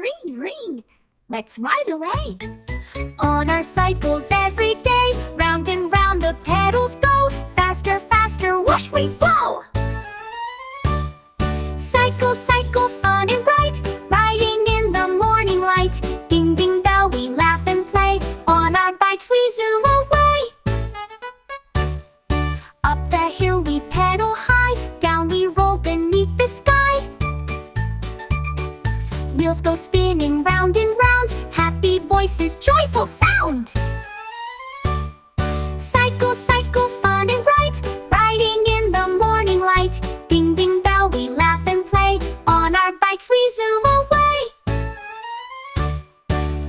ring, ring. Let's ride away. On our cycles every day, round and round the pedals go. Faster, faster, whoosh we flow. Cycle, cycle, fun and bright, riding in the morning light. Ding, ding, bell, we laugh and play. On our bikes we zoom away. Up the hill we pedal high, down we roll beneath the sky. Wheels go spinning round and round, happy voices, joyful sound. Cycle, cycle, fun and bright, riding in the morning light. Ding, ding, bell, we laugh and play. On our bikes we zoom away.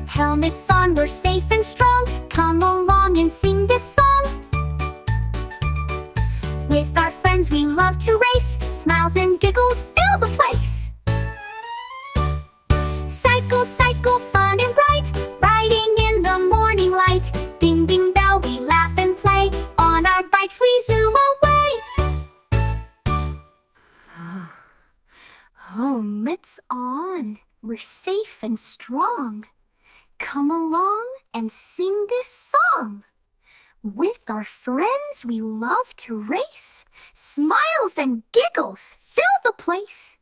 Helmets on, we're safe and strong. Come along and sing this song. With our friends we love to race. Smiles and giggles fill the place. Cycle, cycle, fun and bright, riding in the morning light. Ding, ding, bell, we laugh and play. On our bikes we zoom away. Helmets on, we're safe and strong. Come along and sing this song. With our friends we love to race. Smiles and giggles fill the place.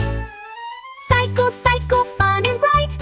Cycle, cycle, fun and bright,